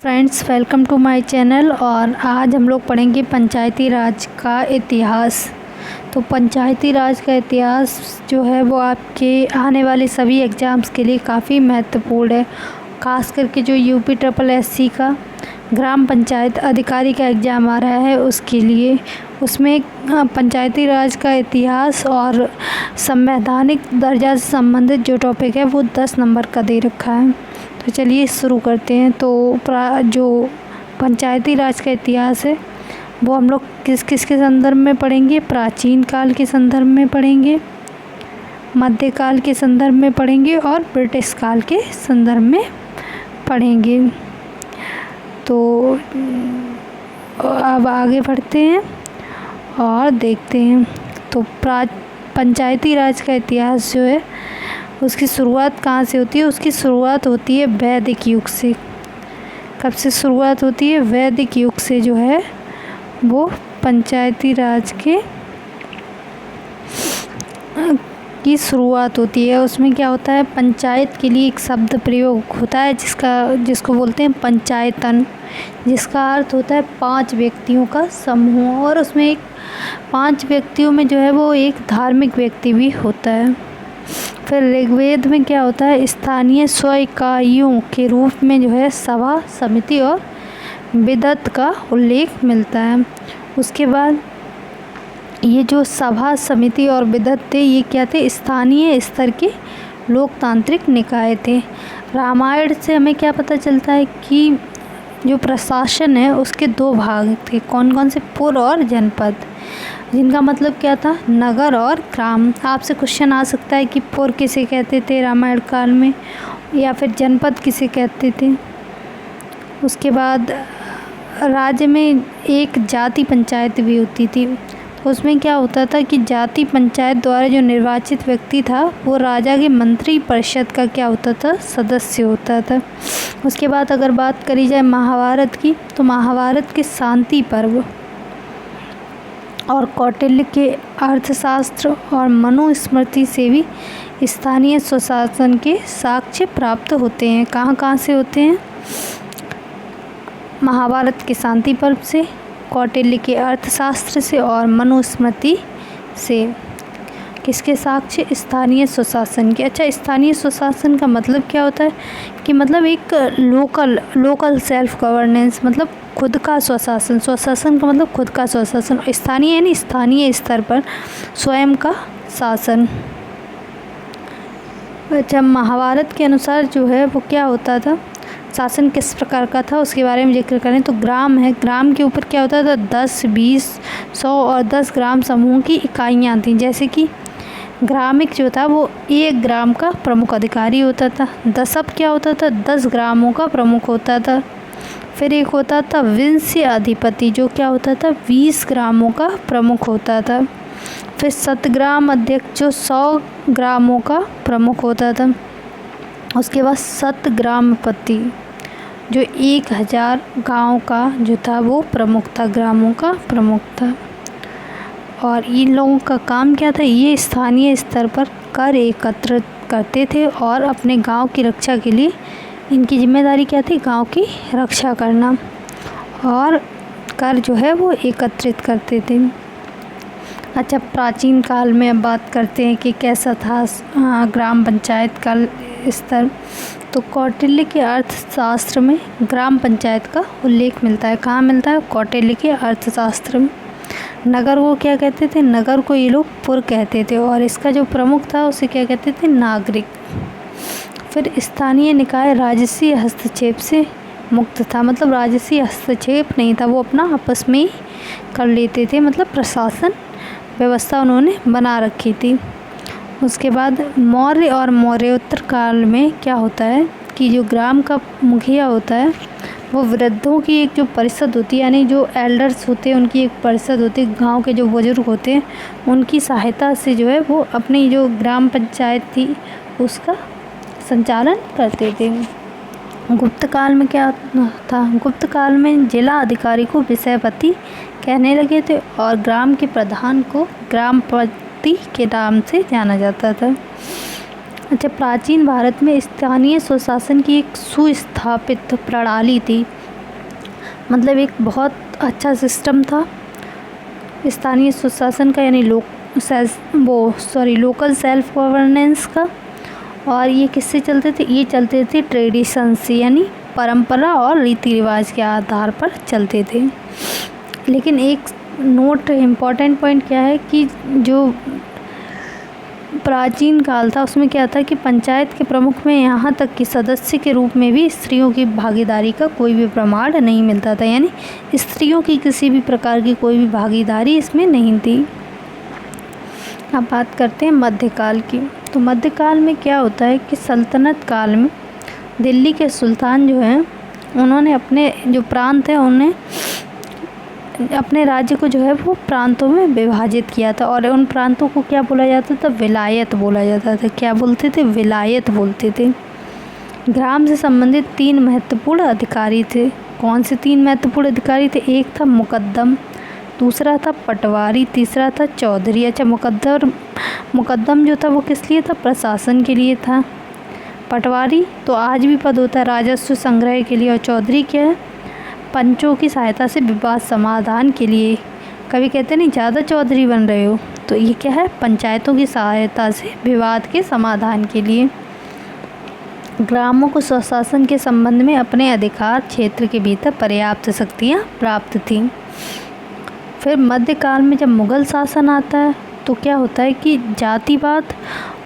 Friends, welcome to my channel. और आज हम लोग पढ़ेंगे पंचायती राज का इतिहास। तो पंचायती राज का इतिहास जो है वो आपके आने वाले सभी एग्ज़ाम्स के लिए काफ़ी महत्वपूर्ण है। खास करके जो यूपी ट्रिपल एससी का ग्राम पंचायत अधिकारी का एग्ज़ाम आ रहा है उसके लिए, उसमें पंचायती राज का इतिहास और संवैधानिक दर्जा से संबंधित जो टॉपिक है वो 10 नंबर का दे रखा है। तो चलिए शुरू करते हैं। तो जो पंचायती राज का इतिहास है वो हम लोग किस किस के संदर्भ में पढ़ेंगे? प्राचीन काल के संदर्भ में पढ़ेंगे, मध्यकाल के संदर्भ में पढ़ेंगे और ब्रिटिश काल के संदर्भ में पढ़ेंगे। तो अब आगे बढ़ते हैं और देखते हैं। तो पंचायती राज का इतिहास जो है उसकी शुरुआत कहाँ से होती है? उसकी शुरुआत होती है वैदिक युग से। कब से शुरुआत होती है? वैदिक युग से जो है वो पंचायती राज की शुरुआत होती है। उसमें क्या होता है, पंचायत के लिए एक शब्द प्रयोग होता है जिसको बोलते हैं पंचायतन, जिसका अर्थ होता है 5 व्यक्तियों का समूह। और उसमें एक 5 व्यक्तियों में जो है वो एक धार्मिक व्यक्ति भी होता है। फिर ऋग्वेद में क्या होता है, स्थानीय स्व इकाइयों के रूप में जो है सभा, समिति और विदत का उल्लेख मिलता है। उसके बाद ये जो सभा, समिति और विदत थे ये क्या थे? स्थानीय स्तर के लोकतांत्रिक निकाय थे। रामायण से हमें क्या पता चलता है कि जो प्रशासन है उसके 2 भाग थे। कौन कौन से? पुर और जनपद, जिनका मतलब क्या था? नगर और ग्राम। आपसे क्वेश्चन आ सकता है कि पुर किसे कहते थे रामायण काल में, या फिर जनपद किसे कहते थे। उसके बाद राज्य में एक जाति पंचायत भी होती थी। तो उसमें क्या होता था कि जाति पंचायत द्वारा जो निर्वाचित व्यक्ति था वो राजा के मंत्री परिषद का क्या होता था? सदस्य होता था। उसके बाद अगर बात करी जाए महाभारत की, तो महाभारत के शांति पर्व और कौटिल्य के अर्थशास्त्र और मनुस्मृति से भी स्थानीय स्वशासन के साक्ष्य प्राप्त होते हैं। कहाँ से होते हैं? महाभारत के शांति पर्व से, कौटिल्य के अर्थशास्त्र से और मनुस्मृति से। किसके साक्ष्य? स्थानीय स्वशासन के। अच्छा, स्थानीय स्वशासन का मतलब क्या होता है कि मतलब एक लोकल सेल्फ गवर्नेंस, मतलब खुद का स्वशासन। स्वशासन का मतलब खुद का स्वशासन। स्थानीय यानी स्थानीय स्तर पर स्वयं का शासन। अच्छा, महाभारत के अनुसार जो है वो क्या होता था, शासन किस प्रकार का था उसके बारे में जिक्र करें तो ग्राम है। ग्राम के ऊपर क्या होता था? 10, 20, 100 और 10 ग्राम समूह की इकाइयाँ थीं। जैसे कि ग्रामिक जो था वो 1 ग्राम का प्रमुख अधिकारी होता था। दशक क्या होता था? 10 ग्रामों का प्रमुख होता था। फिर एक होता था विंस्य अधिपति, जो क्या होता था? 20 ग्रामों का प्रमुख होता था। फिर शतग्राम अध्यक्ष जो 100 ग्रामों का प्रमुख होता था। उसके बाद शतग्रामपति जो 1000 गांव का जो था वो प्रमुख था, ग्रामों का प्रमुख था। और इन लोगों का काम क्या था? ये स्थानीय स्तर पर कर एकत्रित करते थे और अपने गांव की रक्षा के लिए इनकी जिम्मेदारी क्या थी? गांव की रक्षा करना और कर जो है वो एकत्रित करते थे। अच्छा, प्राचीन काल में अब बात करते हैं कि कैसा था ग्राम पंचायत का स्तर। तो कौटिल्य के अर्थशास्त्र में ग्राम पंचायत का उल्लेख मिलता है। कहाँ मिलता है? कौटिल्य के अर्थशास्त्र में। नगर को क्या कहते थे? नगर को ये लोग पुर कहते थे और इसका जो प्रमुख था उसे क्या कहते थे? नागरिक। फिर स्थानीय निकाय राजसी हस्तक्षेप से मुक्त था, मतलब राजसी हस्तक्षेप नहीं था, वो अपना आपस में ही कर लेते थे, मतलब प्रशासन व्यवस्था उन्होंने बना रखी थी। उसके बाद मौर्य और मौर्योत्तर काल में क्या होता है कि जो ग्राम का मुखिया होता है वो वृद्धों की एक जो परिषद होती है, यानी जो एल्डर्स होते हैं उनकी एक परिषद होती है, गांव के जो बुजुर्ग होते हैं उनकी सहायता से जो है वो अपनी जो ग्राम पंचायत थी उसका संचालन करते थे। गुप्त काल में क्या था? गुप्त काल में जिला अधिकारी को विषयपति कहने लगे थे और ग्राम के प्रधान को ग्रामपति के नाम से जाना जाता था। अच्छा, प्राचीन भारत में स्थानीय स्वशासन की एक सुस्थापित प्रणाली थी मतलब एक बहुत अच्छा सिस्टम था स्थानीय सुशासन का, यानी लोकल सेल्फ गवर्नेंस का। और ये किससे चलते थे? ये चलते थे ट्रेडिशन से, यानी परंपरा और रीति रिवाज के आधार पर चलते थे। लेकिन एक नोट इम्पॉर्टेंट पॉइंट क्या है कि जो प्राचीन काल था उसमें क्या था कि पंचायत के प्रमुख में यहाँ तक कि सदस्य के रूप में भी स्त्रियों की भागीदारी का कोई भी प्रमाण नहीं मिलता था, यानी स्त्रियों की किसी भी प्रकार की कोई भी भागीदारी इसमें नहीं थी। अब बात करते हैं मध्यकाल की। तो मध्यकाल में क्या होता है कि सल्तनत काल में दिल्ली के सुल्तान जो हैं उन्होंने अपने जो प्रांत हैं उन्हें अपने राज्य को जो है वो प्रांतों में विभाजित किया था, और उन प्रांतों को क्या बोला जाता था? विलायत बोला जाता था। क्या बोलते थे? विलायत बोलते थे। ग्राम से संबंधित 3 महत्वपूर्ण अधिकारी थे। कौन से 3 महत्वपूर्ण अधिकारी थे? एक था मुकद्दम, दूसरा था पटवारी, तीसरा था चौधरी। अच्छा, मुकद्दम जो था वो किस लिए था? प्रशासन के लिए था। पटवारी तो आज भी पद होता है राजस्व संग्रह के लिए, और चौधरी क्या है? पंचों की सहायता से विवाद समाधान के लिए। कभी कहते नहीं ज़्यादा चौधरी बन रहे हो, तो ये क्या है? पंचायतों की सहायता से विवाद के समाधान के लिए। ग्रामों को स्वशासन के संबंध में अपने अधिकार क्षेत्र के भीतर पर्याप्त शक्तियाँ प्राप्त थीं। फिर मध्यकाल में जब मुग़ल शासन आता है तो क्या होता है कि जातिवाद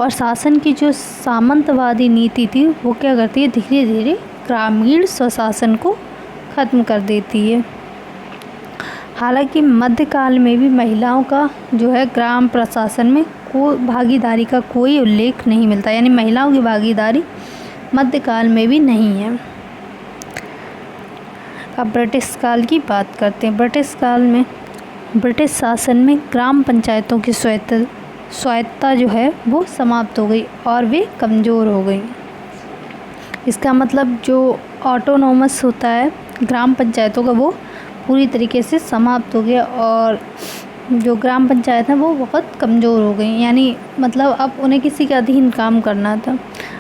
और शासन की जो सामंतवादी नीति थी वो क्या करती है? धीरे धीरे ग्रामीण स्वशासन को ख़त्म कर देती है। हालांकि मध्यकाल में भी महिलाओं का जो है ग्राम प्रशासन में भागीदारी का कोई उल्लेख नहीं मिलता, यानी महिलाओं की भागीदारी मध्यकाल में भी नहीं है। अब ब्रिटिश काल की बात करते हैं। ब्रिटिश काल में ब्रिटिश शासन में ग्राम पंचायतों की स्वायत्तता जो है वो समाप्त हो गई और वे कमज़ोर हो गई। इसका मतलब जो ऑटोनोमस होता है ग्राम पंचायतों का वो पूरी तरीके से समाप्त हो गया, और जो ग्राम पंचायत है वो बहुत कमज़ोर हो गई, यानी मतलब अब उन्हें किसी के अधीन काम करना था।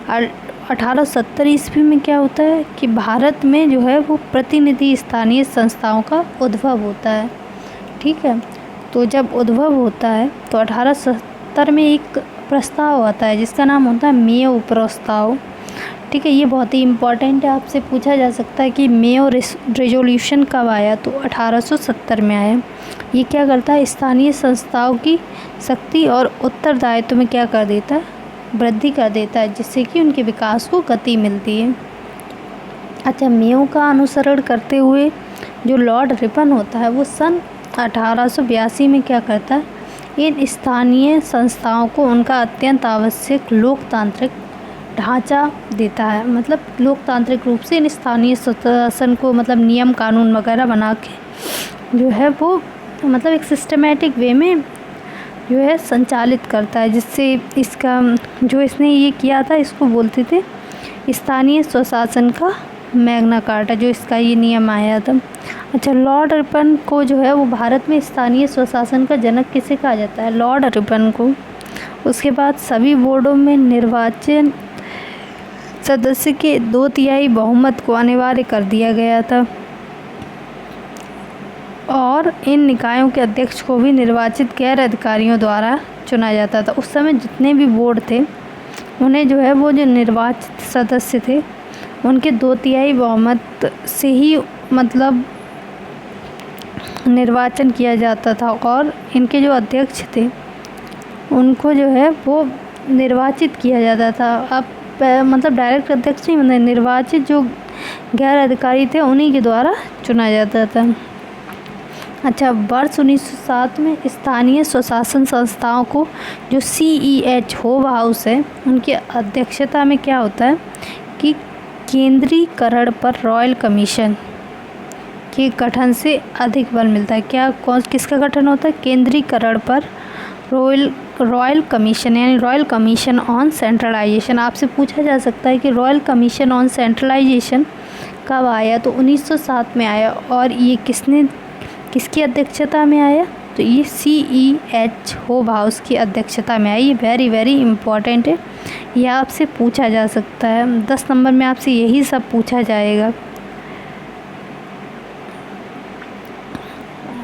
और 1870 ईस्वी में क्या होता है कि भारत में जो है वो प्रतिनिधि स्थानीय संस्थाओं का उद्भव होता है। ठीक है, तो जब उद्भव होता है तो 1870 में एक प्रस्ताव आता है जिसका नाम होता है मेयो प्रस्ताव। ठीक है, ये बहुत ही इम्पॉर्टेंट है, आपसे पूछा जा सकता है कि मेयो रेजोल्यूशन कब आया? तो 1870 में आया। ये क्या करता है? स्थानीय संस्थाओं की शक्ति और उत्तरदायित्व में क्या कर देता है? वृद्धि कर देता है, जिससे कि उनके विकास को गति मिलती है। अच्छा, मेयो का अनुसरण करते हुए जो लॉर्ड रिपन होता है वो सन 1882 में क्या करता है? इन स्थानीय संस्थाओं को उनका अत्यंत आवश्यक लोकतांत्रिक ढांचा देता है। मतलब लोकतांत्रिक रूप से इन स्थानीय शासन को मतलब नियम कानून वगैरह बना के जो है वो मतलब एक सिस्टमेटिक वे में जो है संचालित करता है, जिससे इसका जो इसने ये किया था इसको बोलते थे स्थानीय स्वशासन का मैग्ना कार्टा, जो इसका ये नियम आया था। अच्छा, लॉर्ड रिपन को जो है वो भारत में स्थानीय स्वशासन का जनक किसे कहा जाता है? लॉर्ड रिपन को। उसके बाद सभी बोर्डों में निर्वाचन सदस्य के 2/3 बहुमत को अनिवार्य कर दिया गया था, और इन निकायों के अध्यक्ष को भी निर्वाचित गैर अधिकारियों द्वारा चुना जाता था। उस समय जितने भी बोर्ड थे उन्हें जो है वो जो निर्वाचित सदस्य थे उनके 2/3 बहुमत से ही मतलब निर्वाचन किया जाता था, और इनके जो अध्यक्ष थे उनको जो है वो निर्वाचित किया जाता था। अब मतलब डायरेक्ट अध्यक्ष नहीं, मतलब निर्वाचित जो गैर अधिकारी थे उन्हीं के द्वारा चुना जाता था। अच्छा, वर्ष 1907 में स्थानीय स्वशासन संस्थाओं को जो CEH होब हाउस है उनकी अध्यक्षता में क्या होता है कि केंद्रीकरण पर रॉयल कमीशन के गठन से अधिक बल मिलता है। किसका गठन होता है? केंद्रीकरण पर रॉयल कमीशन, यानी रॉयल कमीशन ऑन सेंट्रलाइजेशन। आपसे पूछा जा सकता है कि रॉयल कमीशन ऑन सेंट्रलाइजेशन कब आया? तो 1907 में आया, और ये किसकी अध्यक्षता में आया? तो ये CEH होब हाउस की अध्यक्षता में आई। ये वेरी वेरी इम्पॉर्टेंट है, यह आपसे पूछा जा सकता है। 10 नंबर में आपसे यही सब पूछा जाएगा।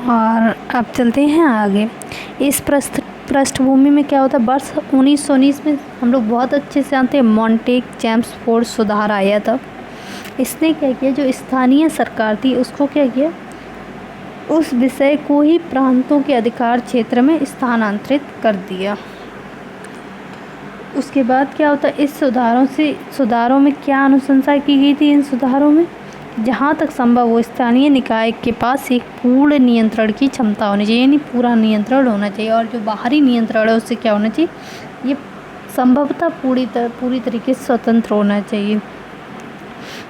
और अब चलते हैं आगे। इस पृष्ठभूमि में क्या होता है, वर्ष 1919 में हम लोग बहुत अच्छे से जानते हैं मॉन्टेग चेम्सफोर्ड सुधार आया था। इसने क्या किया, जो स्थानीय सरकार थी उसको क्या किया, उस विषय को ही प्रांतों के अधिकार क्षेत्र में स्थानांतरित कर दिया। उसके बाद क्या होता है, इस सुधारों में क्या अनुशंसा की गई थी। इन सुधारों में जहाँ तक संभव हो स्थानीय निकाय के पास एक पूर्ण नियंत्रण की क्षमता होनी चाहिए, यानी पूरा नियंत्रण होना चाहिए। और जो बाहरी नियंत्रण है उससे क्या होना चाहिए, ये संभवतः पूरी तरीके से स्वतंत्र होना चाहिए।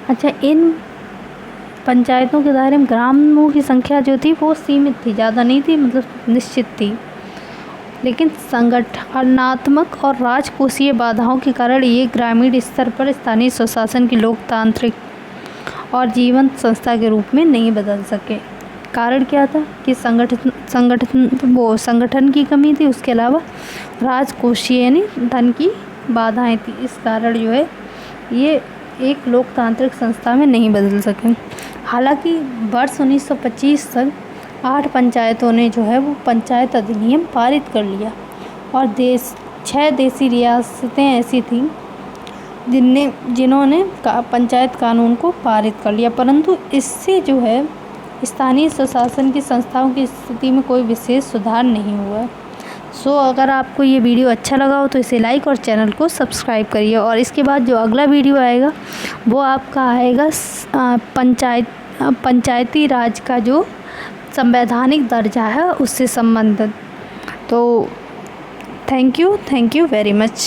अच्छा, इन पंचायतों के दायरे में ग्रामों की संख्या जो थी वो सीमित थी, ज़्यादा नहीं थी, मतलब निश्चित थी। लेकिन संगठनात्मक और राजकोषीय बाधाओं के कारण ये ग्रामीण स्तर पर स्थानीय स्वशासन की लोकतांत्रिक और जीवंत संस्था के रूप में नहीं बदल सके। कारण क्या था कि संगठन की कमी थी, उसके अलावा राजकोषीय यानी धन की बाधाएं थी। इस कारण जो है ये एक लोकतांत्रिक संस्था में नहीं बदल सके। हालांकि वर्ष 1925 तक 8 पंचायतों ने जो है वो पंचायत अधिनियम पारित कर लिया और 6 देसी रियासतें ऐसी थीं जिन्होंने पंचायत कानून को पारित कर लिया, परंतु इससे जो है स्थानीय स्वशासन की संस्थाओं की स्थिति में कोई विशेष सुधार नहीं हुआ। अगर आपको ये वीडियो अच्छा लगा हो तो इसे लाइक और चैनल को सब्सक्राइब करिए। और इसके बाद जो अगला वीडियो आएगा वो आपका आएगा पंचायती राज का जो संवैधानिक दर्जा है उससे संबंधित। तो थैंक यू वेरी मच।